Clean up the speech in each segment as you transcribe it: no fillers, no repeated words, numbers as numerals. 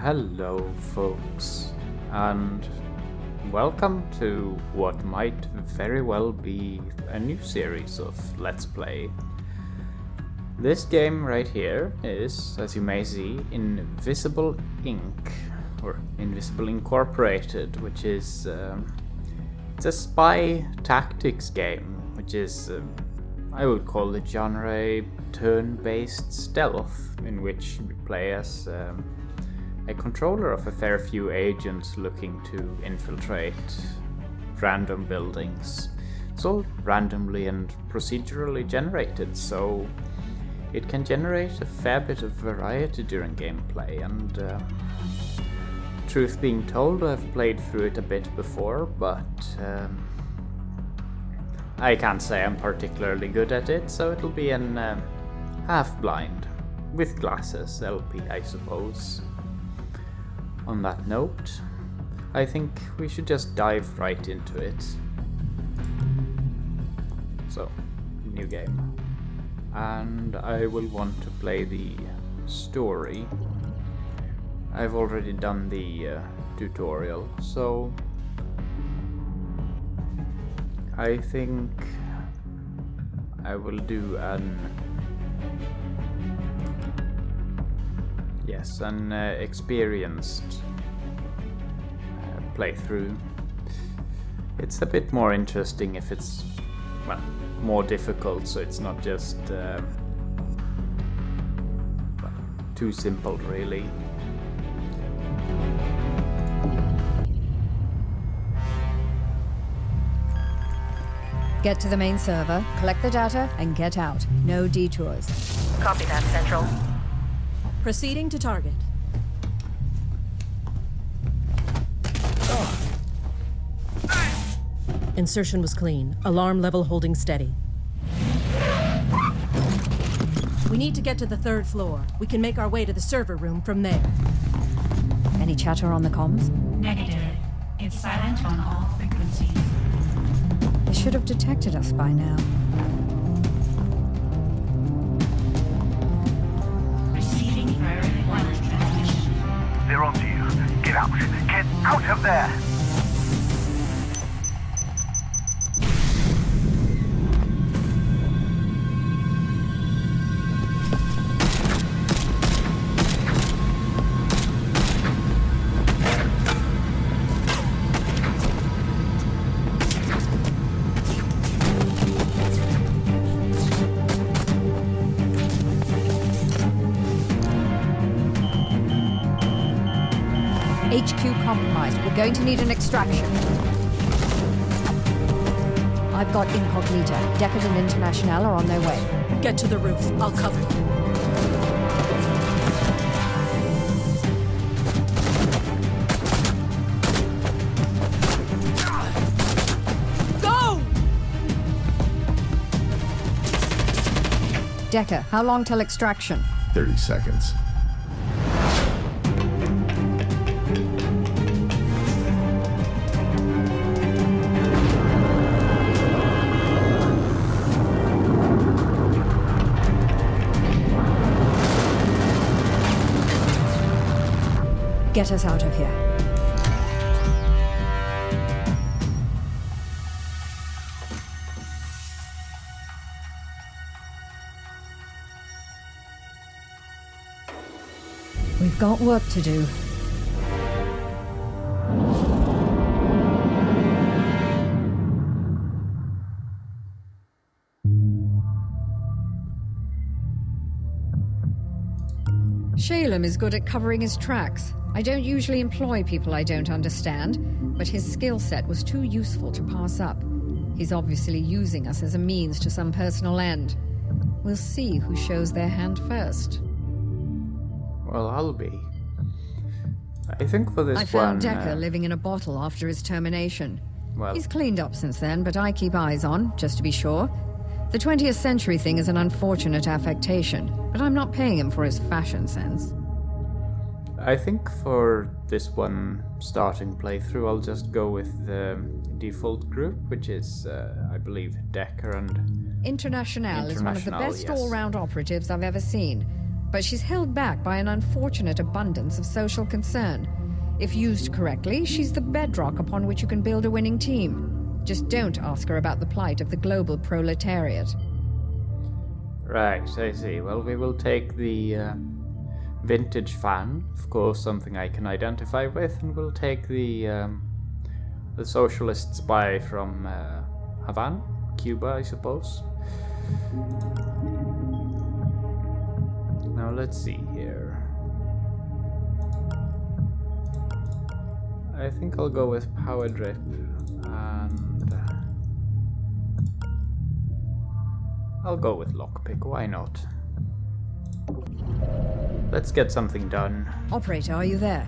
Hello folks, and welcome to what might very well be a new series of Let's Play. This game right here is, as you may see, Invisible Inc. or Invisible Incorporated, which is it's a spy tactics game, which is I would call the genre turn-based stealth, in which you play as a controller of a fair few agents looking to infiltrate random buildings. It's all randomly and procedurally generated, so it can generate a fair bit of variety during gameplay, and truth being told, I've played through it a bit before, but I can't say I'm particularly good at it, so it'll be an half-blind, with glasses LP, I suppose. On that note, I think we should just dive right into it. So, new game. And I will want to play the story. I've already done the tutorial, so I think I will do an experienced playthrough. It's a bit more interesting if it's, well, more difficult, so it's not just too simple, really. Get to the main server, collect the data, and get out. No detours. Copy that, Central. Proceeding to target. Insertion was clean. Alarm level holding steady. We need to get to the third floor. We can make our way to the server room from there. Any chatter on the comms? Negative. It's silent on all frequencies. They should have detected us by now. Receiving priority wireless transmission. They're onto you. Get out. Get out of there! HQ compromised. We're going to need an extraction. I've got Incognita. Deckard and International are on their way. Get to the roof. I'll cover you. Go! Decker, how long till extraction? 30 seconds. Get us out of here. We've got work to do. Shalem is good at covering his tracks. I don't usually employ people I don't understand, but his skill set was too useful to pass up. He's obviously using us as a means to some personal end. We'll see who shows their hand first. Well, I'll be. I think for this I one... found Decker living in a bottle after his termination. Well, He's cleaned up since then, but I keep eyes on, just to be sure. The 20th century thing is an unfortunate affectation, but I'm not paying him for his fashion sense. I think for this one starting playthrough, I'll just go with the default group, which is, I believe, Decker and International is one of the International, best yes. all-round operatives I've ever seen. but she's held back by an unfortunate abundance of social concern. If used correctly, she's the bedrock upon which you can build a winning team. Just don't ask her about the plight of the global proletariat. Right, I see. Well, we will take the vintage fan, of course, something I can identify with, and we'll take the socialist spy from Havana, Cuba, I suppose. Now let's see here. I think I'll go with power drip and I'll go with lockpick, why not? Let's get something done. Operator, are you there?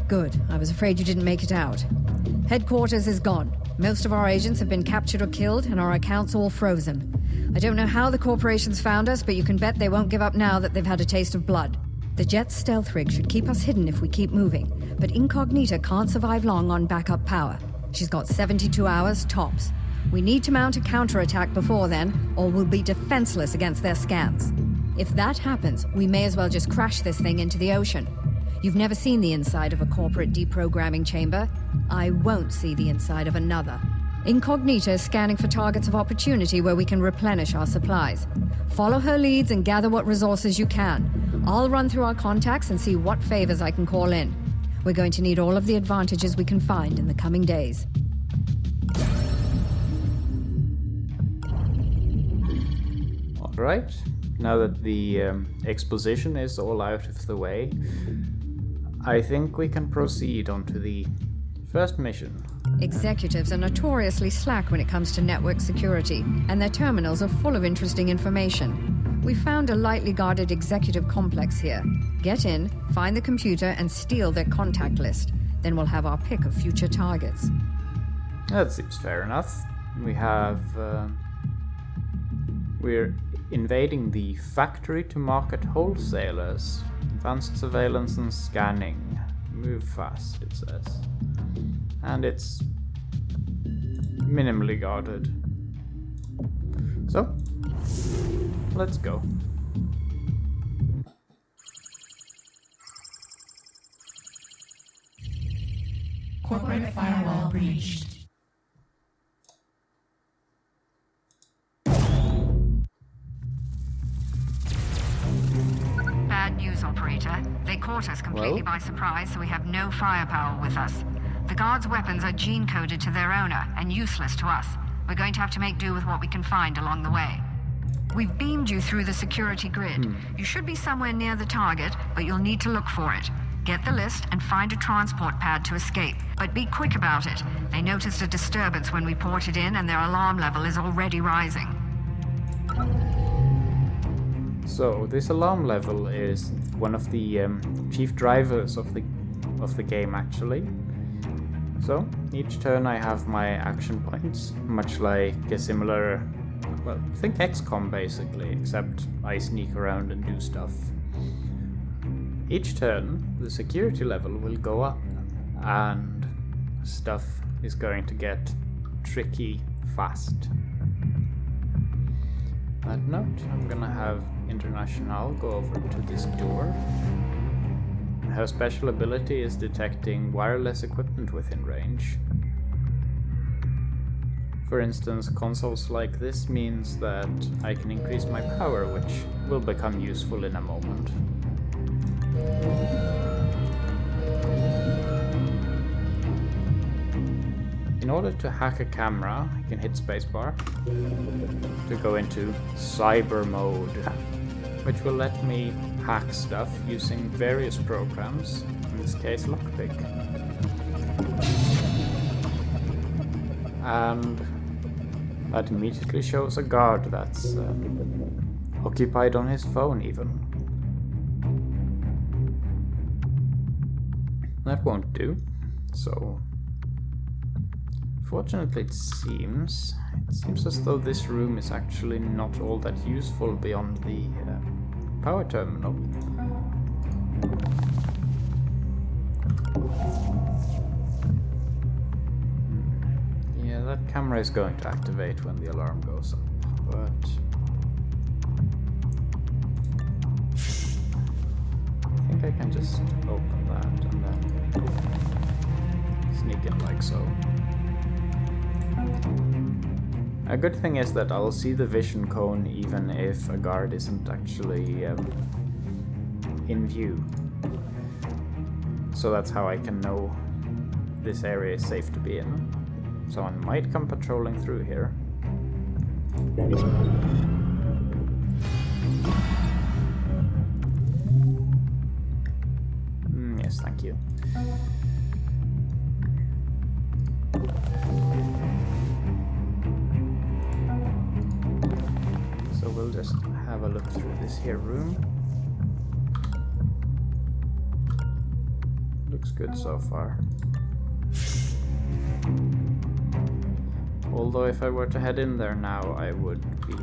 Good. I was afraid you didn't make it out. Headquarters is gone. Most of our agents have been captured or killed, and our accounts all frozen. I don't know how the corporations found us, but you can bet they won't give up now that they've had a taste of blood. The Jet's stealth rig should keep us hidden if we keep moving, but Incognita can't survive long on backup power. She's got 72 hours, tops. We need to mount a counterattack before then, or we'll be defenseless against their scans. If that happens, we may as well just crash this thing into the ocean. You've never seen the inside of a corporate deprogramming chamber. I won't see the inside of another. Incognita is scanning for targets of opportunity where we can replenish our supplies. Follow her leads and gather what resources you can. I'll run through our contacts and see what favors I can call in. We're going to need all of the advantages we can find in the coming days. Alright, now that the exposition is all out of the way, I think we can proceed on to the first mission. Executives are notoriously slack when it comes to network security, and their terminals are full of interesting information. We found a lightly guarded executive complex here. Get in, find the computer, and steal their contact list. Then we'll have our pick of future targets. That seems fair enough. We're invading the factory to market wholesalers. Advanced surveillance and scanning. Move fast, it says. And it's minimally guarded. So, let's go. Corporate firewall breached. Bad news, operator. They caught us completely by surprise, so we have no firepower with us. The guards' weapons are gene-coded to their owner and useless to us. We're going to have to make do with what we can find along the way. We've beamed you through the security grid. You should be somewhere near the target, but you'll need to look for it. Get the list and find a transport pad to escape. But be quick about it. They noticed a disturbance when we ported in, and their alarm level is already rising. So this alarm level is one of the chief drivers of the game, actually. So each turn I have my action points, much like a similar, well, think XCOM basically, except I sneak around and do stuff. Each turn the security level will go up, and stuff is going to get tricky fast. That note, I'm gonna have International go over to this door. Her special ability is detecting wireless equipment within range. For instance, consoles like this means that I can increase my power, which will become useful in a moment. In order to hack a camera, I can hit spacebar to go into cyber mode, which will let me hack stuff using various programs, in this case lockpick. And that immediately shows a guard that's occupied on his phone even. That won't do, so fortunately it seems as though this room is actually not all that useful beyond the power terminal. Yeah, that camera is going to activate when the alarm goes up, but I can just open that and then sneak in like so. A good thing is that I'll see the vision cone even if a guard isn't actually in view. So that's how I can know this area is safe to be in. Someone might come patrolling through here. Yes, thank you. So we'll just have a look through this here room. Looks good so far. Although if I were to head in there now, I would be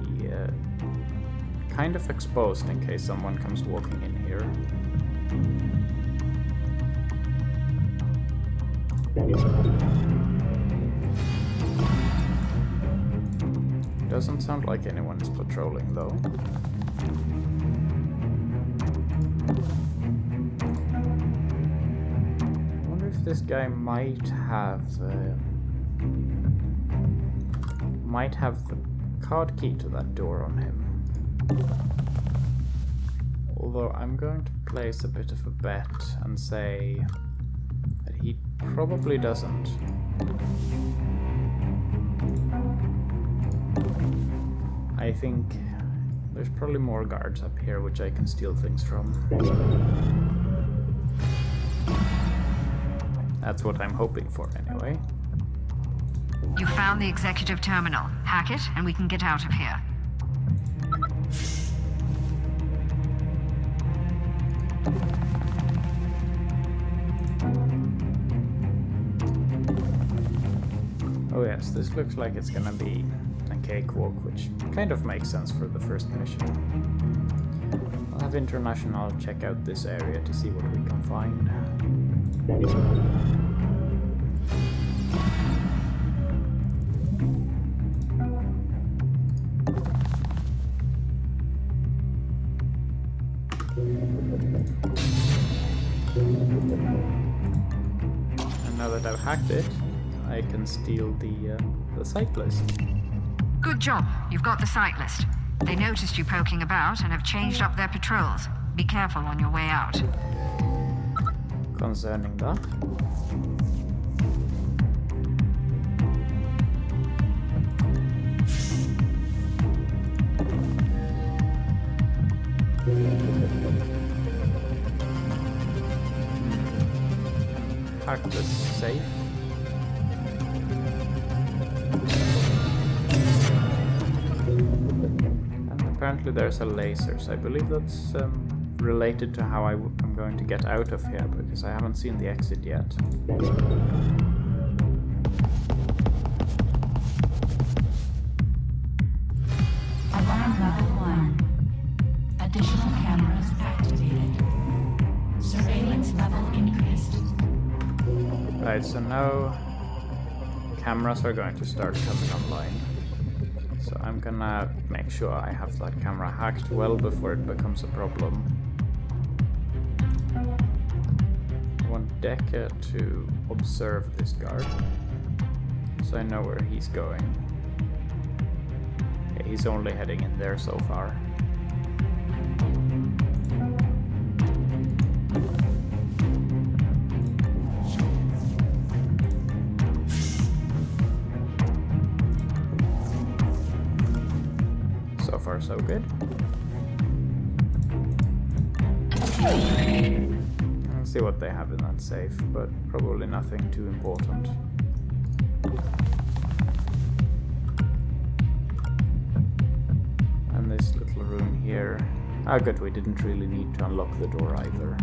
kind of exposed in case someone comes walking in here. Doesn't sound like anyone is patrolling though. I wonder if this guy might have the card key to that door on him. Although I'm going to place a bit of a bet and say that he probably doesn't. I think there's probably more guards up here which I can steal things from. That's what I'm hoping for anyway. You found the executive terminal. Hack it, and we can get out of here. Oh yes, this looks like it's gonna be a cakewalk, which kind of makes sense for the first mission. I'll have International check out this area to see what we can find. And now that I've hacked it, I can steal the site list. Good job. You've got the site list. They noticed you poking about and have changed up their patrols. Be careful on your way out. Concerning that, hack the safe. And apparently there's a laser, so I believe that's related to how I'm going to get out of here, because I haven't seen the exit yet. Alarm level 1. Additional cameras activated. Surveillance level increased. Right, so now cameras are going to start coming online. So I'm gonna make sure I have that camera hacked well before it becomes a problem. I want Decker to observe this guard, so I know where he's going. Okay, he's only heading in there so far. So far, so good. Let's see what they have in that safe, but probably nothing too important. And this little room here. Ah, good, we didn't really need to unlock the door either.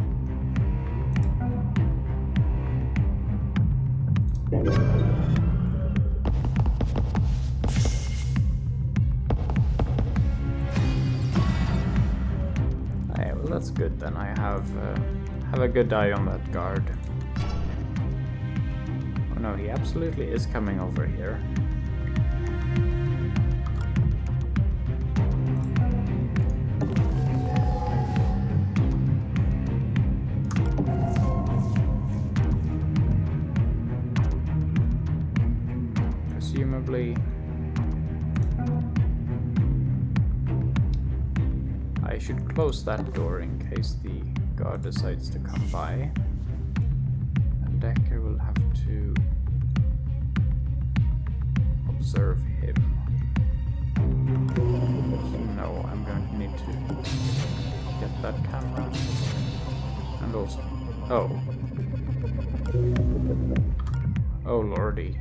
That's good, then I have a good eye on that guard. Oh no, he absolutely is coming over here. actually... I should close that door in case the guard decides to come by. And Decker will have to observe him. No, I'm going to need to get that camera. And also... Oh. Oh lordy.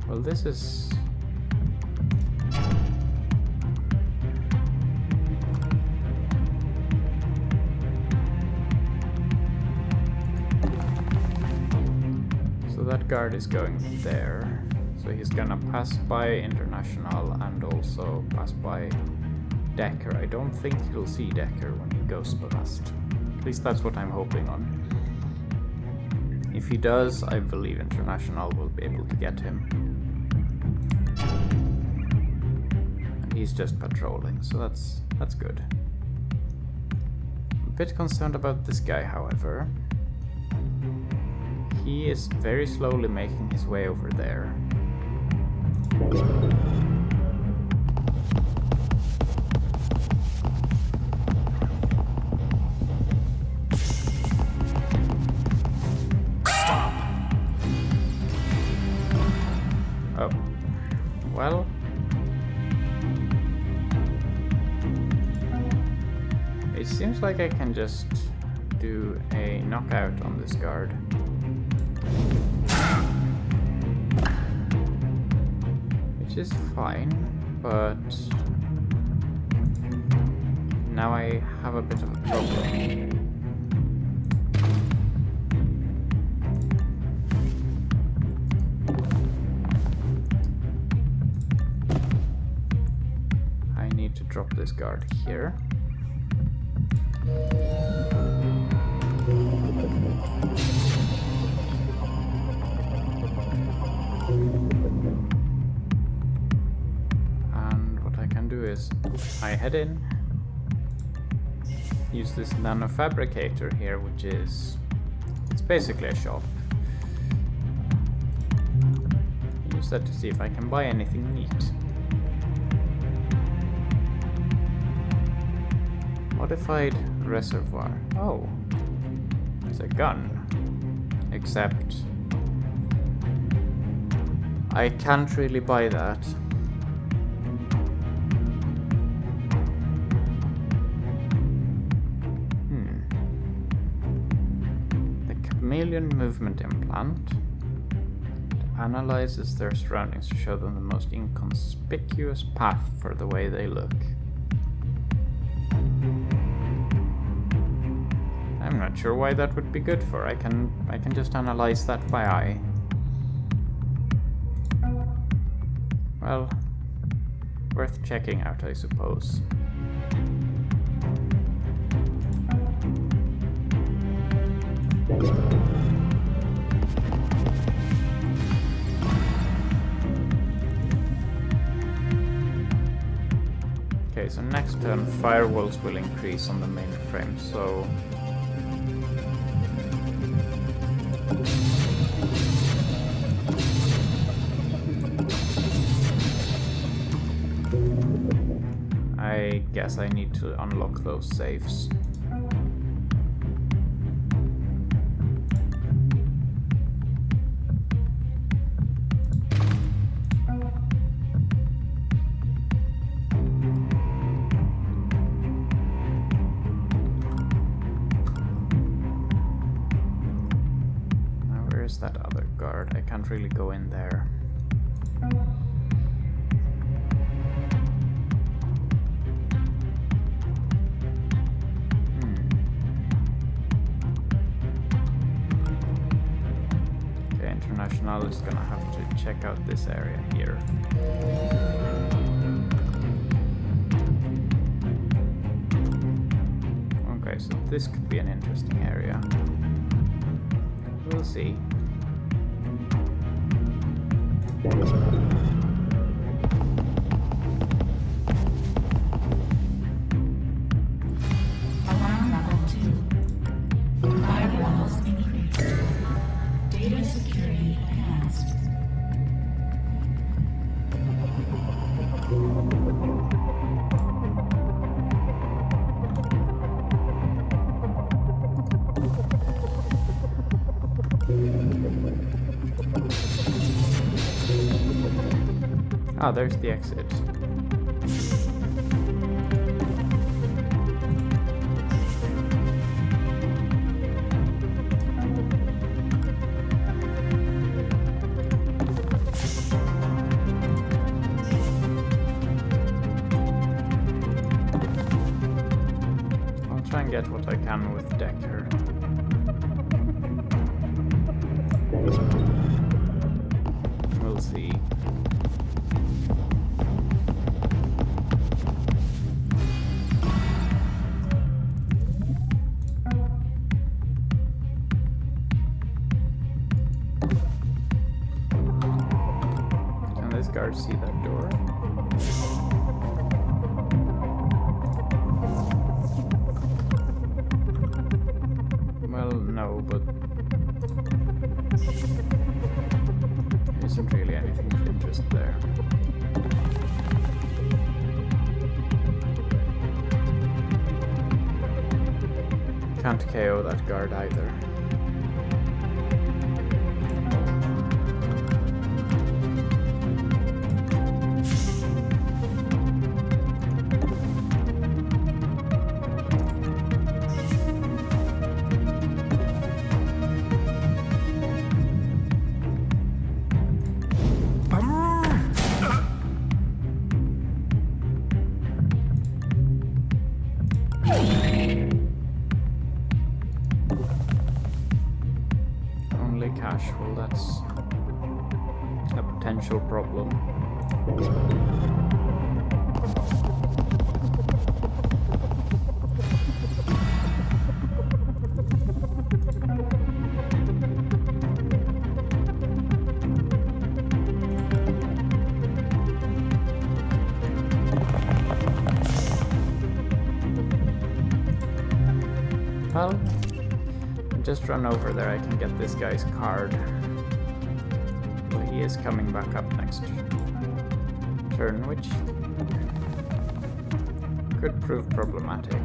Well, this is... So that guard is going there. So he's gonna pass by International and also pass by Decker. I don't think he'll see Decker when he goes past. At least that's what I'm hoping on. If he does, I believe International will be able to get him. And he's just patrolling, so that's good. I'm a bit concerned about this guy, however. He is very slowly making his way over there. Oh, well, it seems like I can just do a knockout on this guard. Which is fine, but now I have a bit of a problem. To drop this guard here. And what I can do is I head in, use this nanofabricator here, which is, it's basically a shop. Use that to see if I can buy anything neat. Modified reservoir. Oh, it's a gun. Except I can't really buy that. The chameleon movement implant analyzes their surroundings to show them the most inconspicuous path for the way they look. I'm not sure why that would be good for. I can just analyze that by eye. Well, worth checking out, I suppose. Okay, so next turn firewalls will increase on the mainframe, so I guess I need to unlock those safes. Now where's that other guard? I can't really go in there. International is gonna have to check out this area here. Okay, so this could be an interesting area. We'll see. Alarm level 2. Firewalls increased. Ah, there's the exit. I'll try and get what I can with Decker. We'll see. Can this guard see that door? Well, no, but there isn't really anything of interest there. Can't KO that guard either. Only casual, that's a potential problem. Well, just run over there, I can get this guy's card. But he is coming back up next turn, which could prove problematic.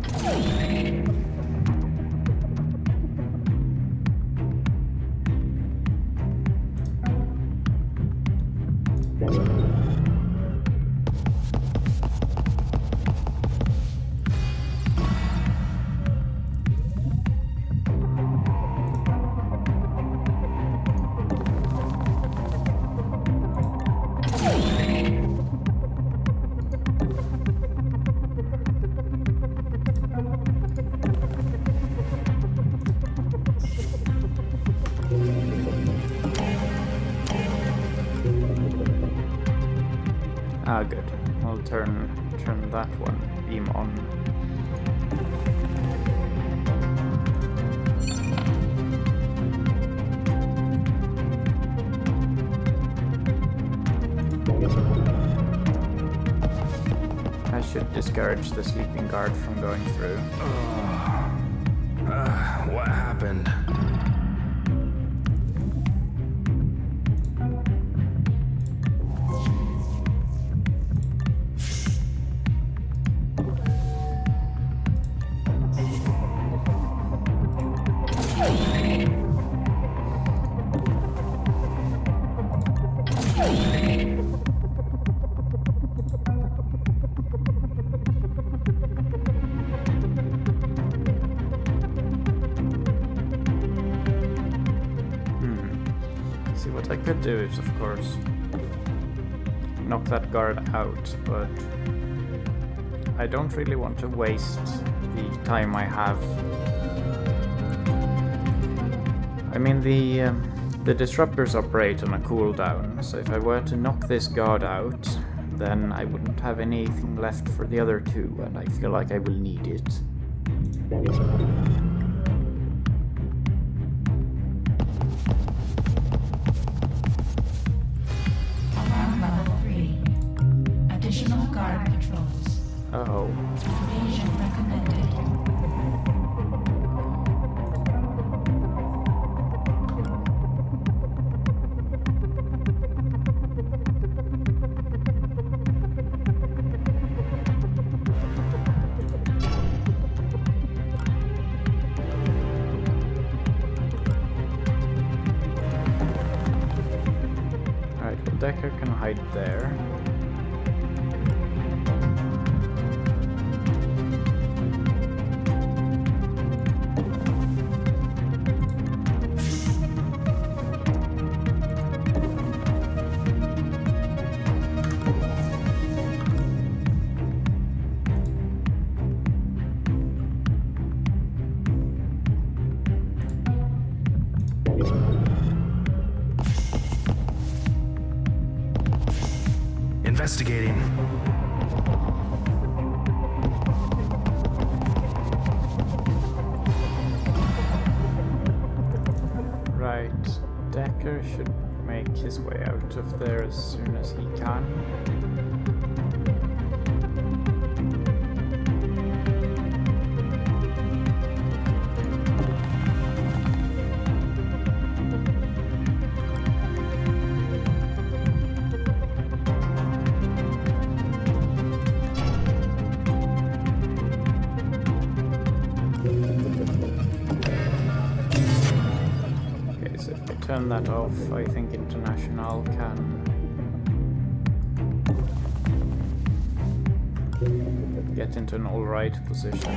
Ah, good. I'll turn that one. Beam on. I should discourage the sleeping guard from going through. What happened? See, what I could do is, of course, knock that guard out, but I don't really want to waste the time I have. I mean, the disruptors operate on a cooldown, so if I were to knock this guard out, then I wouldn't have anything left for the other two, and I feel like I will need it. Alarm level 3. Additional guard patrols. Oh. Evasion recommended. Alright, well, Decker can hide there. investigating. Right, Decker should make his way out of there as soon as he can. Turn that off. I think International can get into an alright position.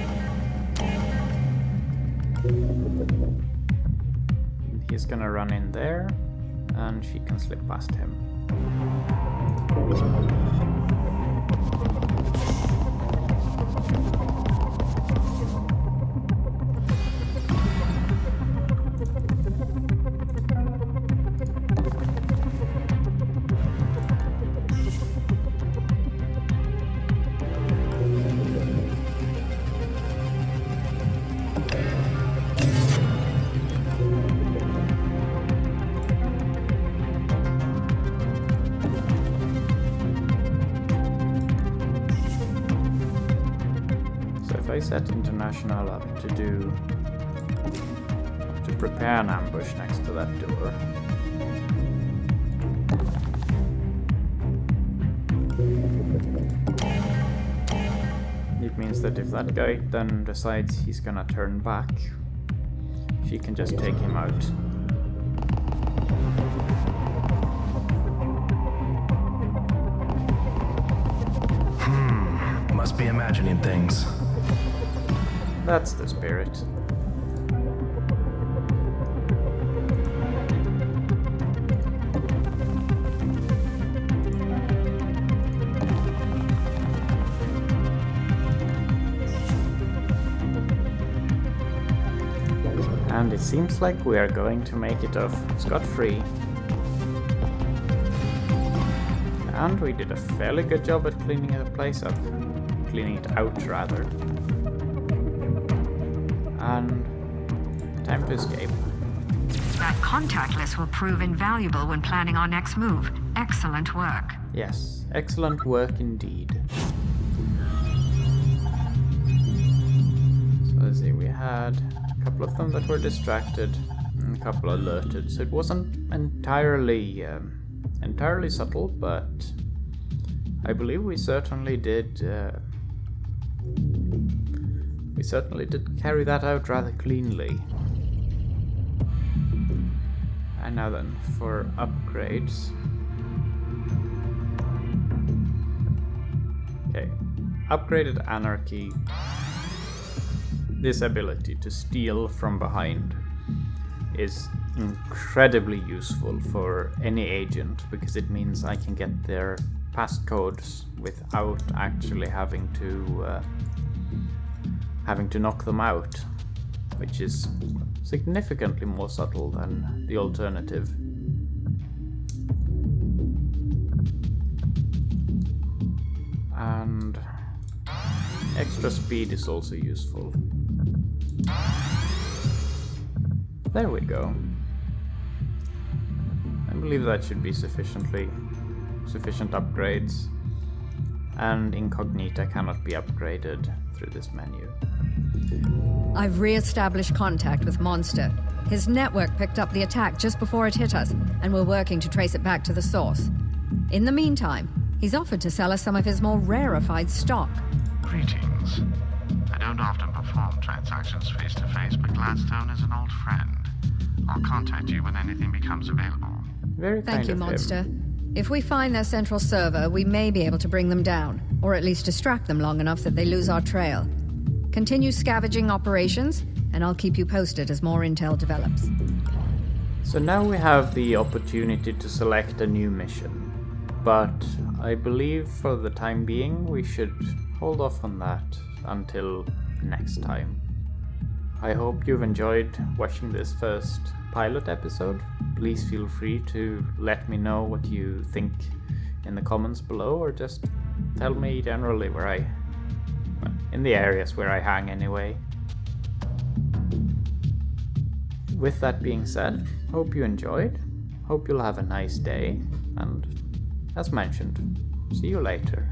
He's gonna run in there, and she can slip past him. I set International up to prepare an ambush next to that door. It means that if that guy then decides he's gonna turn back, she can just take him out. Must be imagining things. That's the spirit. And it seems like we are going to make it off scot-free. And we did a fairly good job at cleaning the place up. Cleaning it out, rather. And time to escape. That contact list will prove invaluable when planning our next move. Excellent work. Yes, excellent work indeed. So let's see, we had a couple of them that were distracted and a couple alerted. So it wasn't entirely subtle, but I believe we certainly did carry that out rather cleanly. And now then, for upgrades. Okay, upgraded Anarchy. This ability to steal from behind is incredibly useful for any agent because it means I can get their passcodes without actually having to knock them out, which is significantly more subtle than the alternative. And extra speed is also useful. There we go. I believe that should be sufficient upgrades. And Incognita cannot be upgraded through this menu. I've re-established contact with Monster. His network picked up the attack just before it hit us, and we're working to trace it back to the source. In the meantime, he's offered to sell us some of his more rarefied stock. Greetings. I don't often perform transactions face-to-face, but Gladstone is an old friend. I'll contact you when anything becomes available. Very kind Thank you, of Monster. him. If we find their central server, we may be able to bring them down, or at least distract them long enough that they lose our trail. Continue scavenging operations, and I'll keep you posted as more intel develops. So now we have the opportunity to select a new mission, but I believe for the time being we should hold off on that until next time. I hope you've enjoyed watching this first pilot episode. Please feel free to let me know what you think in the comments below, or just tell me generally in the areas where I hang anyway. With that being said, hope you enjoyed, hope you'll have a nice day, and as mentioned, see you later.